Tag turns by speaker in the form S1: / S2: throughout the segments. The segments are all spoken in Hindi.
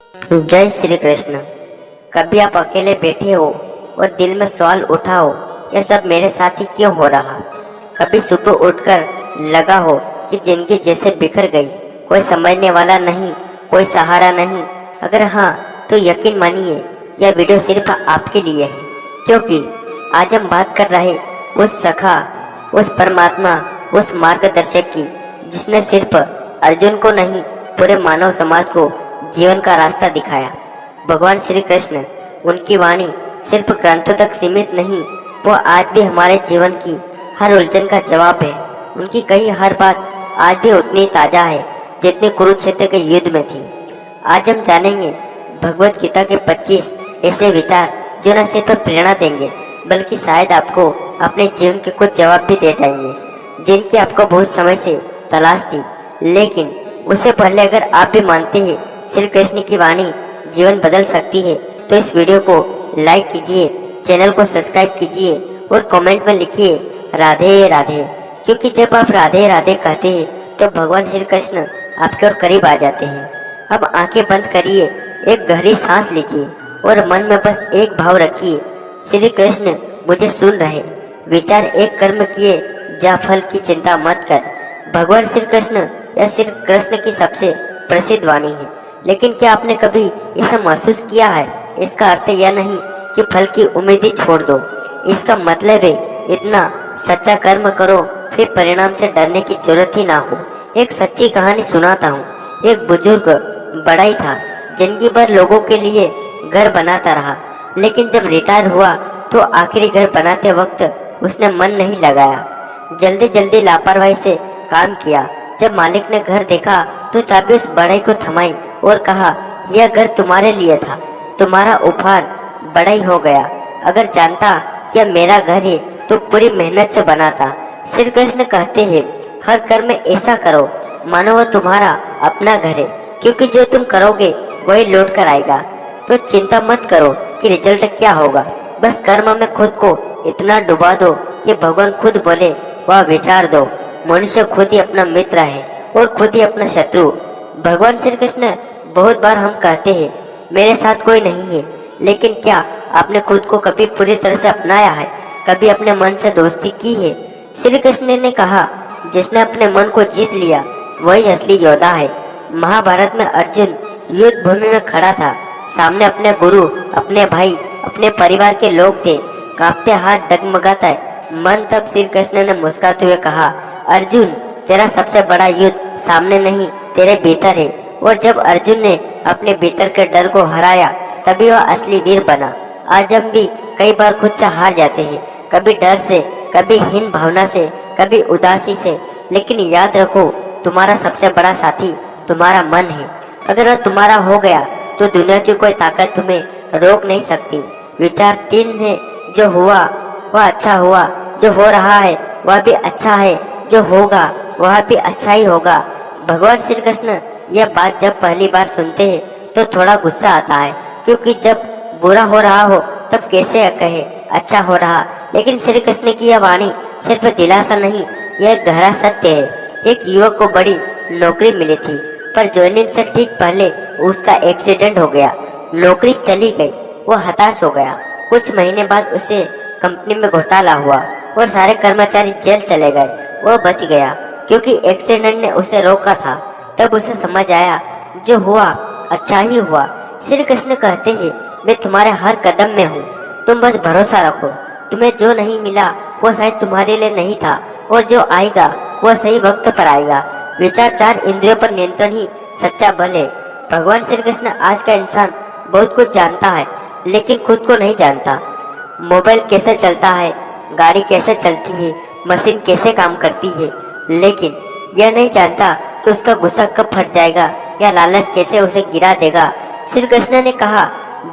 S1: जय श्री कृष्ण। कभी आप अकेले बैठे हो और दिल में सवाल उठा हो, यह सब मेरे साथ ही क्यों हो रहा। कभी सुबह उठकर लगा हो कि जिंदगी जैसे बिखर गई, कोई समझने वाला नहीं, कोई सहारा नहीं। अगर हाँ, तो यकीन मानिए यह वीडियो सिर्फ आपके लिए है, क्योंकि आज हम बात कर रहे उस सखा, उस परमात्मा, उस मार्गदर्शक की, जिसने सिर्फ अर्जुन को नहीं, पूरे मानव समाज को जीवन का रास्ता दिखाया। भगवान श्री कृष्ण, उनकी वाणी सिर्फ ग्रंथों तक सीमित नहीं, वो आज भी हमारे जीवन की हर उलझन का जवाब है। उनकी कही हर बात आज भी उतनी ताजा है जितनी कुरुक्षेत्र के युद्ध में थी। आज हम जानेंगे भगवत गीता के 25 ऐसे विचार जो न सिर्फ प्रेरणा देंगे, बल्कि शायद आपको अपने जीवन के कुछ जवाब भी दे जाएंगे, जिनकी आपको बहुत समय से तलाश थी। लेकिन उससे पहले अगर आप भी मानते हैं श्री कृष्ण की वाणी जीवन बदल सकती है, तो इस वीडियो को लाइक कीजिए, चैनल को सब्सक्राइब कीजिए और कमेंट में लिखिए राधे राधे। क्योंकि जब आप राधे राधे कहते हैं तो भगवान श्री कृष्ण आपके और करीब आ जाते हैं। अब आंखें बंद करिए, एक गहरी सांस लीजिए और मन में बस एक भाव रखिए, श्री कृष्ण मुझे सुन रहे। विचार एक कर्म किए जा फल की चिंता मत कर। भगवान श्री कृष्ण, यह श्री कृष्ण की सबसे प्रसिद्ध वाणी है। लेकिन क्या आपने कभी इसे महसूस किया है? इसका अर्थ यह नहीं कि फल की उम्मीद ही छोड़ दो। इसका मतलब है इतना सच्चा कर्म करो, फिर परिणाम से डरने की जरूरत ही ना हो। एक सच्ची कहानी सुनाता हूँ। एक बुजुर्ग बड़ा ही था, जिंदगी भर लोगों के लिए घर बनाता रहा, लेकिन जब रिटायर हुआ तो आखिरी घर बनाते वक्त उसने मन नहीं लगाया। जल्दी जल्दी लापरवाही से काम किया। जब मालिक ने घर देखा तो चाबी उस बड़े को थमाई और कहा, यह घर तुम्हारे लिए था, तुम्हारा उपहार बड़ा ही हो गया। अगर जानता कि यह मेरा घर है तो पूरी मेहनत से बनाता। श्री कृष्ण कहते हैं, हर कर्म में ऐसा करो मानो वह तुम्हारा अपना घर है, क्योंकि जो तुम करोगे वही लौट कर आएगा। तो चिंता मत करो कि रिजल्ट क्या होगा, बस कर्म में खुद को इतना डुबा दो कि भगवान खुद बोले वह विचार दो। मनुष्य खुद ही अपना मित्र है और खुद ही अपना शत्रु। भगवान श्री कृष्ण, बहुत बार हम कहते हैं मेरे साथ कोई नहीं है, लेकिन क्या आपने खुद को कभी पूरी तरह से अपनाया है? कभी अपने मन से दोस्ती की है? श्री कृष्ण ने कहा, जिसने अपने मन को जीत लिया वही असली योद्धा है। महाभारत में अर्जुन युद्ध भूमि में खड़ा था, सामने अपने गुरु, अपने भाई, अपने परिवार के लोग थे। कांपते हाथ, डगमगाता मन। तब श्री कृष्ण ने मुस्कुराते हुए कहा, अर्जुन, तेरा सबसे बड़ा युद्ध सामने नहीं, तेरे भीतर है। और जब अर्जुन ने अपने भीतर के डर को हराया, तभी वह असली वीर बना। आज हम भी कई बार खुद से हार जाते हैं, कभी डर से, कभी हीन भावना से, कभी उदासी से। लेकिन याद रखो, तुम्हारा सबसे बड़ा साथी तुम्हारा मन है। अगर वह तुम्हारा हो गया तो दुनिया की कोई ताकत तुम्हें रोक नहीं सकती। विचार 3 है, जो हुआ वह अच्छा हुआ, जो हो रहा है वह भी अच्छा है, जो होगा वह भी अच्छा ही होगा। भगवान श्री कृष्ण यह बात जब पहली बार सुनते हैं तो थोड़ा गुस्सा आता है, क्योंकि जब बुरा हो रहा हो तब कैसे कहे अच्छा हो रहा। लेकिन श्री कृष्ण की यह वाणी सिर्फ दिलासा नहीं, यह गहरा सत्य है। एक युवक को बड़ी नौकरी मिली थी, पर ज्वाइनिंग से ठीक पहले उसका एक्सीडेंट हो गया। नौकरी चली गई, वो हताश हो गया। कुछ महीने बाद उसे कंपनी में घोटाला हुआ और सारे कर्मचारी जेल चले गए। वह बच गया क्योंकि एक्सीडेंट ने उसे रोका था। तब उसे समझ आया, जो हुआ अच्छा ही हुआ। श्री कृष्ण कहते हैं, मैं तुम्हारे हर कदम में हूँ, तुम बस भरोसा रखो। तुम्हें जो नहीं मिला वो शायद तुम्हारे लिए नहीं था, और जो आएगा वो सही वक्त पर आएगा। विचार 4 इंद्रियों पर नियंत्रण ही सच्चा बल है। भगवान श्री कृष्ण, आज का इंसान बहुत कुछ जानता है लेकिन खुद को नहीं जानता। मोबाइल कैसे चलता है, गाड़ी कैसे चलती है, मशीन कैसे काम करती है, लेकिन यह नहीं जानता कि उसका गुस्सा कब फट जाएगा या लालच कैसे उसे गिरा देगा। श्री कृष्ण ने कहा,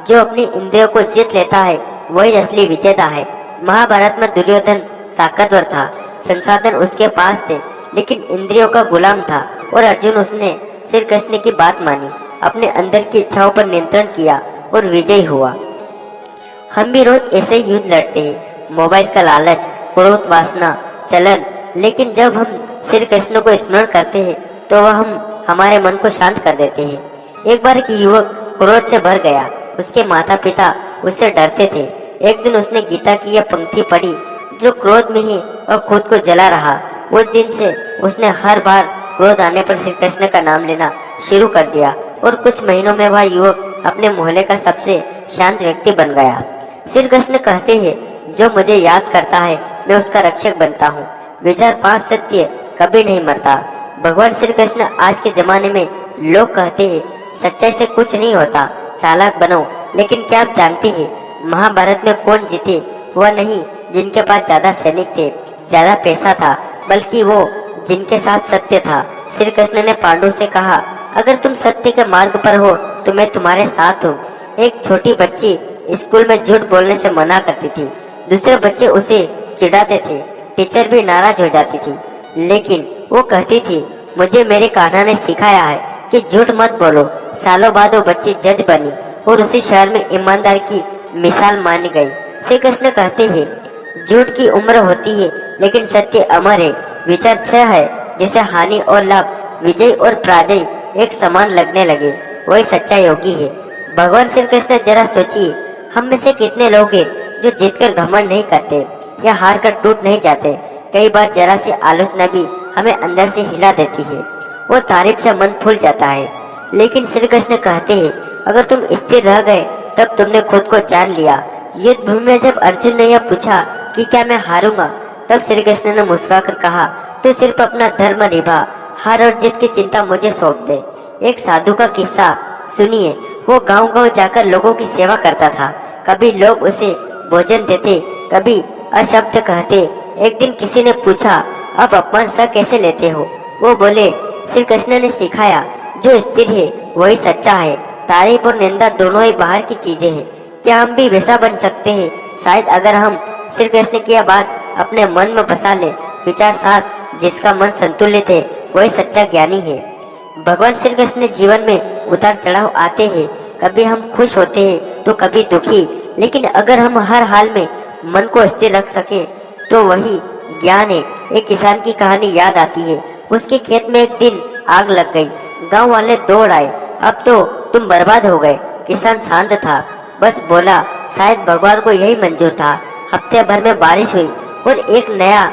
S1: जो अपनी इंद्रियों को जीत लेता है वही असली विजेता है। महाभारत में दुर्योधन ताकतवर था, संसाधन उसके पास थे, लेकिन इंद्रियों का गुलाम था। और अर्जुन, उसने श्री कृष्ण की बात मानी, अपने अंदर की इच्छाओं पर नियंत्रण किया और विजयी हुआ। हम भी रोज ऐसे युद्ध लड़ते हैं, मोबाइल का लालच, क्रोध, वासना, चलन। लेकिन जब हम श्री कृष्ण को स्मरण करते हैं तो वह हमारे मन को शांत कर देते हैं। एक बार एक युवक क्रोध से भर गया। उसके माता पिता उससे डरते थे। एक दिन उसने गीता की यह पंक्ति पढ़ी, जो क्रोध में ही और खुद को जला रहा। उस दिन से उसने हर बार क्रोध आने पर श्री कृष्ण का नाम लेना शुरू कर दिया और कुछ महीनों में वह युवक अपने मोहल्ले का सबसे शांत व्यक्ति बन गया। श्री कृष्ण कहते हैं, जो मुझे याद करता है मैं उसका रक्षक बनता हूँ। विचार 5 सत्य कभी नहीं मरता। भगवान श्री कृष्ण आज के जमाने में लोग कहते हैं सच्चाई से कुछ नहीं होता, चालाक बनो। लेकिन क्या आप जानते हैं महाभारत में कौन जीते? वह नहीं जिनके पास ज्यादा सैनिक थे, ज्यादा पैसा था, बल्कि वो जिनके साथ सत्य था। श्री कृष्ण ने पांडु से कहा, अगर तुम सत्य के मार्ग पर हो तो मैं तुम्हारे साथ हूँ। एक छोटी बच्ची स्कूल में झूठ बोलने से मना करती थी। दूसरे बच्चे उसे चिढ़ाते थे। टीचर भी नाराज हो जाती थी, लेकिन वो कहती थी, मुझे मेरे कान्हा ने सिखाया है कि झूठ मत बोलो। सालों बाद वो बच्ची जज बनी और उसी शहर में ईमानदार की मिसाल मानी गई। श्री कृष्ण कहते हैं, झूठ की उम्र होती है लेकिन सत्य अमर है। विचार 6 है, जैसे हानि और लाभ, विजय और पराजय एक समान लगने लगे, वही सच्चा योगी है। भगवान श्री कृष्ण जरा सोचिए, हम में से कितने लोग हैं जो जीतकर घमंड नहीं करते या हार कर टूट नहीं जाते। कई बार जरा सी आलोचना भी हमें अंदर से हिला देती है, वो तारीफ से मन फूल जाता है। लेकिन श्री कृष्ण कहते हैं, अगर तुम स्थिर रह गए तब तुमने खुद को जान लिया। युद्ध भूमि में जब अर्जुन ने यह पूछा कि क्या मैं हारूंगा, तब श्री कृष्ण ने मुस्कुराकर कहा, तू सिर्फ अपना धर्म निभा, हार और जीत की चिंता मुझे सौंप दे। एक साधु का किस्सा सुनिए। वो गांव-गांव जाकर लोगों की सेवा करता था। कभी लोग उसे भोजन देते, कभी अशब्द कहते। एक दिन किसी ने पूछा, आप अपमान सह कैसे लेते हो? वो बोले, श्री कृष्ण ने सिखाया, जो स्थिर है वही सच्चा है। तारीफ और निंदा दोनों ही बाहर की चीजें हैं। क्या हम भी वैसा बन सकते हैं? शायद अगर हम श्री कृष्ण की यह बात अपने मन में बसा ले। विचार 7, जिसका मन संतुलित है वही सच्चा ज्ञानी है। भगवान श्री कृष्ण जीवन में उतार चढ़ाव आते हैं। कभी हम खुश होते हैं तो कभी दुखी, लेकिन अगर हम हर हाल में मन को स्थिर रख सके तो वही ज्ञान है। एक किसान की कहानी याद आती है। उसके खेत में एक दिन आग लग गई। गांव वाले दौड़ आए, अब तो तुम बर्बाद हो गए। किसान शांत था, बस बोला, शायद भगवान को यही मंजूर था। हफ्ते भर में बारिश हुई और एक नया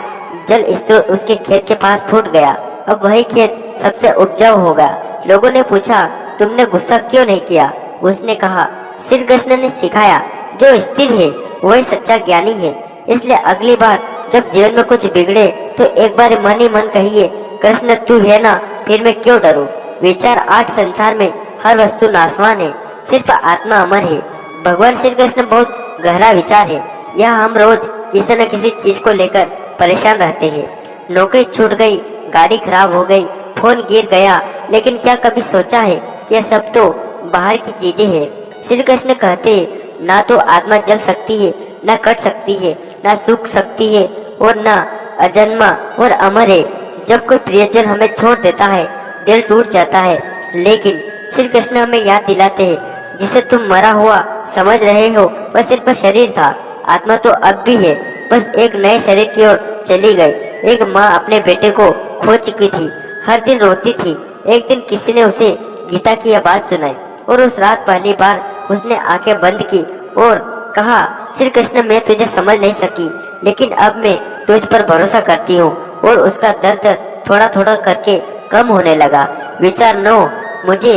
S1: जल स्रोत उसके खेत के पास फूट गया। अब वही खेत सबसे उपजाऊ हो गया। लोगों ने पूछा, तुमने गुस्सा क्यों नहीं किया? उसने कहा, श्री कृष्ण ने सिखाया, जो स्थिर है वही सच्चा ज्ञानी है। इसलिए अगली बार जब जीवन में कुछ बिगड़े तो एक बार मन ही मन कहिए, कृष्ण तू है ना, फिर मैं क्यों डरूं। विचार 8, संसार में हर वस्तु नाशवान है, सिर्फ आत्मा अमर है। भगवान श्री कृष्ण बहुत गहरा विचार है। यह हम रोज किसी न किसी चीज को लेकर परेशान रहते हैं। नौकरी छूट गई, गाड़ी खराब हो गई, फोन गिर गया, लेकिन क्या कभी सोचा है कि यह सब तो बाहर की चीजें हैं। श्री कृष्ण कहते हैं, ना तो आत्मा जल सकती है, ना कट सकती है, ना सूख सकती है और ना अजन्मा और अमर है। जब कोई प्रियजन हमें छोड़ देता है दिल टूट जाता है, लेकिन श्री कृष्ण हमें याद दिलाते हैं, जिसे तुम मरा हुआ समझ रहे हो वह सिर्फ शरीर था, आत्मा तो अब भी है, बस एक नए शरीर की ओर चली गई। एक माँ अपने बेटे को खो चुकी थी, हर दिन रोती थी। एक दिन किसी ने उसे गीता की यह बात सुनाई और उस रात पहली बार उसने आंखें बंद की और कहा, श्री कृष्ण मैं तुझे समझ नहीं सकी, लेकिन अब मैं तुझ पर भरोसा करती हूँ। और उसका दर्द थोड़ा थोड़ा करके कम होने लगा। विचार 9, मुझे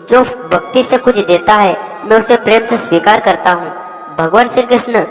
S1: जो भक्ति से कुछ देता है मैं उसे प्रेम से स्वीकार करता हूँ। भगवान श्री कृष्ण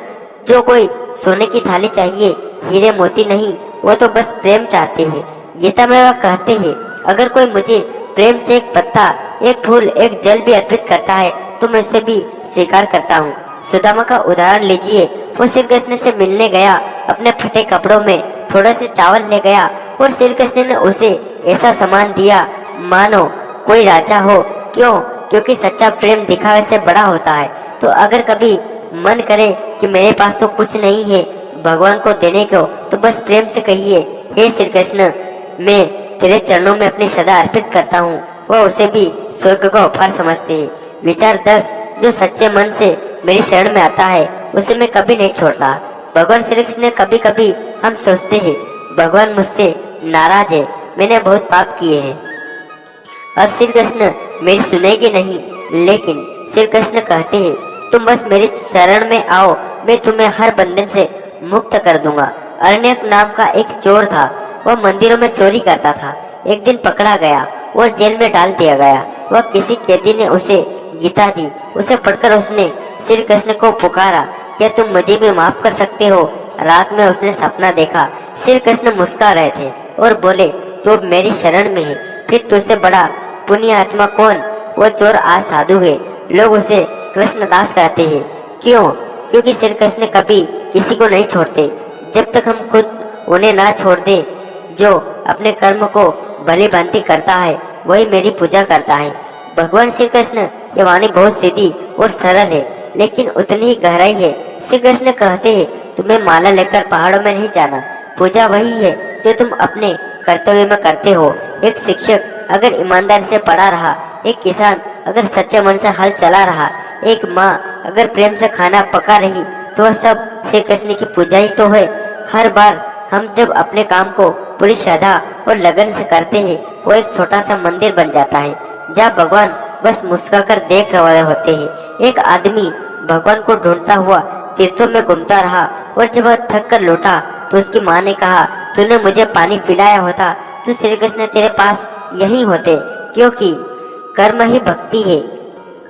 S1: जो कोई सोने की थाली चाहिए, हीरे मोती नहीं, वो तो बस प्रेम चाहते हैं। गीता में वह कहते हैं, अगर कोई मुझे प्रेम से एक पत्ता, एक फूल, एक जल भी अर्पित करता है तो मैं उसे भी स्वीकार करता हूँ। सुदामा का उदाहरण लीजिए। वो श्री कृष्ण से मिलने गया, अपने फटे कपड़ों में थोड़े से चावल ले गया और श्री कृष्ण ने उसे ऐसा सामान दिया मानो कोई राजा हो। क्यों? क्योंकि सच्चा प्रेम दिखावे से बड़ा होता है। तो अगर कभी मन करे कि मेरे पास तो कुछ नहीं है भगवान को देने को, तो बस प्रेम से कहिए, हे श्री कृष्ण मैं तेरे चरणों में अपनी सदा अर्पित करता हूँ। वह उसे भी स्वर्ग का उपहार समझते हैं। विचार 10, जो सच्चे मन से मेरी शरण में आता है उसे मैं कभी नहीं छोड़ता। भगवान श्री कृष्ण कभी कभी हम सोचते हैं, भगवान मुझसे नाराज है, मैंने बहुत पाप किए हैं, अब श्री कृष्ण मेरी सुनेगी नहीं, लेकिन श्री कृष्ण कहते हैं, तुम बस मेरी शरण में आओ, मैं तुम्हें हर बंधन से मुक्त कर दूंगा। अरण्यक नाम का एक चोर था। वह मंदिरों में चोरी करता था। एक दिन पकड़ा गया और जेल में डाल दिया गया। वह किसी कैदी ने उसे गीता दी। उसे पढ़कर उसने श्री कृष्ण को पुकारा, क्या तुम मुझे भी माफ कर सकते हो? रात में उसने सपना देखा। श्री कृष्ण मुस्कुरा रहे थे और बोले, तो मेरी शरण में है, फिर तुझसे बड़ा पुण्य आत्मा कौन? वो चोर आज साधु है। लोग उसे कृष्णदास कहते हैं। क्यों? क्योंकि श्री कृष्ण कभी किसी को नहीं छोड़ते जब तक हम खुद उन्हें ना छोड़ दे। जो अपने कर्म को भली भांति करता है वही मेरी पूजा करता है। भगवान श्री कृष्ण, ये वाणी बहुत सीधी और सरल है, लेकिन उतनी ही गहराई है। श्री कृष्ण कहते हैं, तुम्हें माला लेकर पहाड़ों में नहीं जाना। पूजा वही है जो तुम अपने कर्तव्य में करते हो। एक शिक्षक अगर ईमानदारी से पढ़ा रहा, एक किसान अगर सच्चे मन से हल चला रहा, एक माँ अगर प्रेम से खाना पका रही, तो वह सब श्री कृष्ण की पूजा ही तो है। हर बार हम जब अपने काम को पूरी श्रद्धा और लगन से करते हैं, वो एक छोटा सा मंदिर बन जाता है जहाँ भगवान बस मुस्कुराकर देख रहे होते हैं। एक आदमी भगवान को ढूंढता हुआ तीर्थों में घूमता रहा और जब वह थक कर लौटा तो उसकी माँ ने कहा, तूने मुझे पानी पिलाया होता तो श्री कृष्ण तेरे पास यही होते, क्योंकि कर्म ही भक्ति है,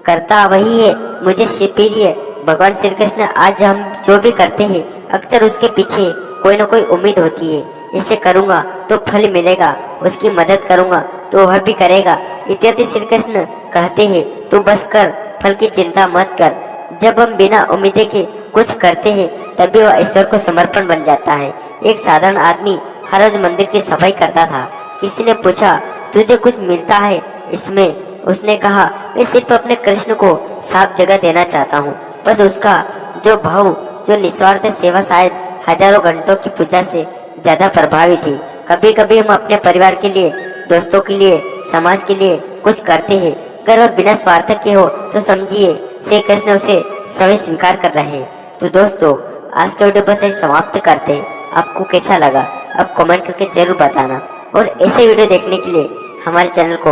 S1: करता वही है मुझे प्रिय। भगवान श्री कृष्ण, आज हम जो भी करते हैं अक्सर उसके पीछे कोई न कोई उम्मीद होती है। इसे करूँगा तो फल मिलेगा, उसकी मदद करूँगा तो वह भी करेगा इत्यादि। श्री कृष्ण कहते हैं, तू बस कर, फल की चिंता मत कर। जब हम बिना उम्मीद के कुछ करते हैं तभी वह ईश्वर को समर्पण बन जाता है। एक साधारण आदमी हर रोज मंदिर की सफाई करता था। किसी ने पूछा, तुझे कुछ मिलता है इसमें? उसने कहा, मैं सिर्फ अपने कृष्ण को साफ जगह देना चाहता हूँ। बस उसका जो भाव, जो निस्वार्थ सेवा शायद हजारों घंटों की पूजा से ज्यादा प्रभावी थी। कभी कभी हम अपने परिवार के लिए, दोस्तों के लिए, समाज के लिए कुछ करते हैं। अगर वह बिना स्वार्थ के हो तो समझिए श्री कृष्ण उसे सभी स्वीकार कर रहे हैं। तो दोस्तों, आज का वीडियो बस यही समाप्त करते हैं। आपको कैसा लगा आप कमेंट करके जरूर बताना, और ऐसे वीडियो देखने के लिए हमारे चैनल को